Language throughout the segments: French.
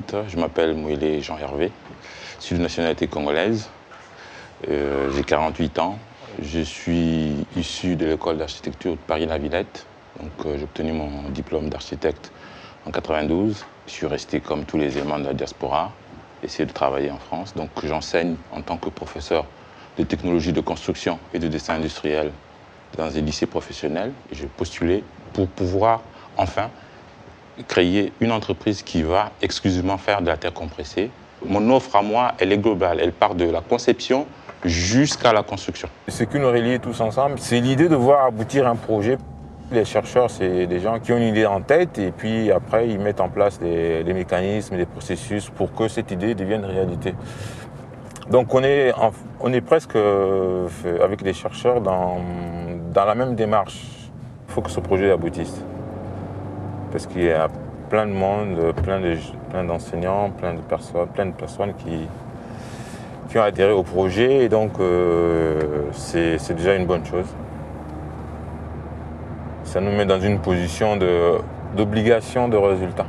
présente, je m'appelle Mouélé Jean-Hervé, je suis de nationalité congolaise, j'ai 48 ans, je suis issu de l'école d'architecture de Paris-La-Villette, donc j'ai obtenu mon diplôme d'architecte en 92, je suis resté comme tous les éléments de la diaspora, essayer de travailler en France, donc j'enseigne en tant que professeur de technologie de construction et de dessin industriel dans un lycée professionnel et j'ai postulé pour pouvoir enfin créer une entreprise qui va exclusivement faire de la terre compressée. Mon offre à moi, elle est globale, elle part de la conception jusqu'à la construction. Ce qui nous relie tous ensemble, c'est l'idée de voir aboutir un projet. Les chercheurs, c'est des gens qui ont une idée en tête et puis après, ils mettent en place les mécanismes, les processus pour que cette idée devienne réalité. Donc on est presque avec les chercheurs dans la même démarche. Il faut que ce projet aboutisse. Parce qu'il y a plein de monde, plein d'enseignants, plein de personnes qui ont adhéré au projet et donc c'est déjà une bonne chose. Ça nous met dans une position d'obligation de résultat.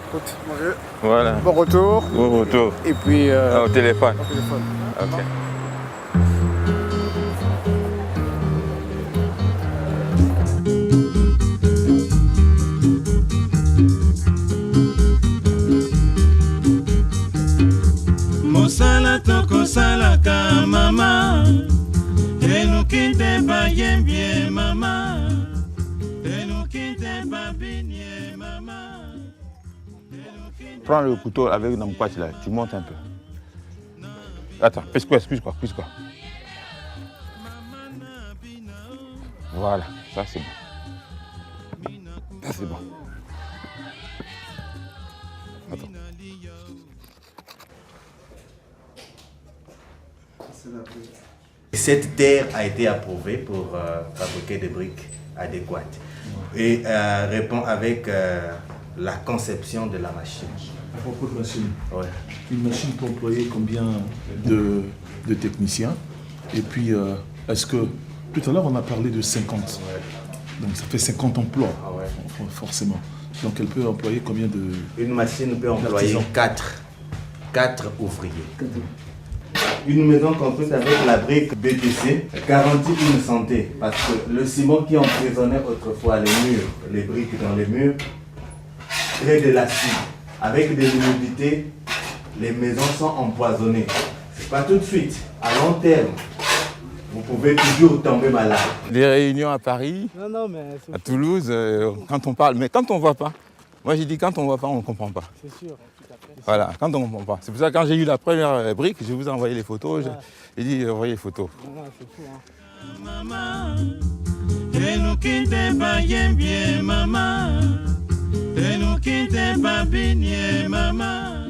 Écoute, bonjour. Voilà. Bon retour. Bon retour. Et puis... au téléphone. Au téléphone. Ok. Mosala toko salaka mama, enukinte ba yembie mama, enukinte ba binye mama. Prends le couteau avec Namkwach là, tu montes un peu. Attends, excuse-moi. Voilà, ça c'est bon. Ça c'est bon. Attends. Cette terre a été approuvée pour fabriquer des briques adéquates et répond avec la conception de la machine. À propos de machine, Ouais. une machine peut employer combien de techniciens? Et puis, est-ce que, tout à l'heure, on a parlé de 50. Ouais. Donc, ça fait 50 emplois, Ah ouais. forcément. Donc, elle peut employer combien de... Une machine peut employer D'artisans. 4 ouvriers. Une maison construite avec la brique BTC garantit une santé parce que le ciment qui emprisonnait autrefois les murs, les briques dans les murs, crée de l'acide. Avec des humidités, les maisons sont empoisonnées. C'est pas tout de suite, à long terme. Vous pouvez toujours tomber malade. Des réunions à Paris, Non, mais à Toulouse, quand on parle, mais quand on ne voit pas. Moi j'ai dit quand on ne voit pas, on ne comprend pas. c'est sûr, tout à fait. Voilà, quand on ne comprend pas. C'est pour ça que quand j'ai eu la première brique, je vous ai envoyé les photos, j'ai dit envoyez les photos. Non, c'est fou, hein. Mama, enukinte ba yembie mama, enukinte ba binye mama.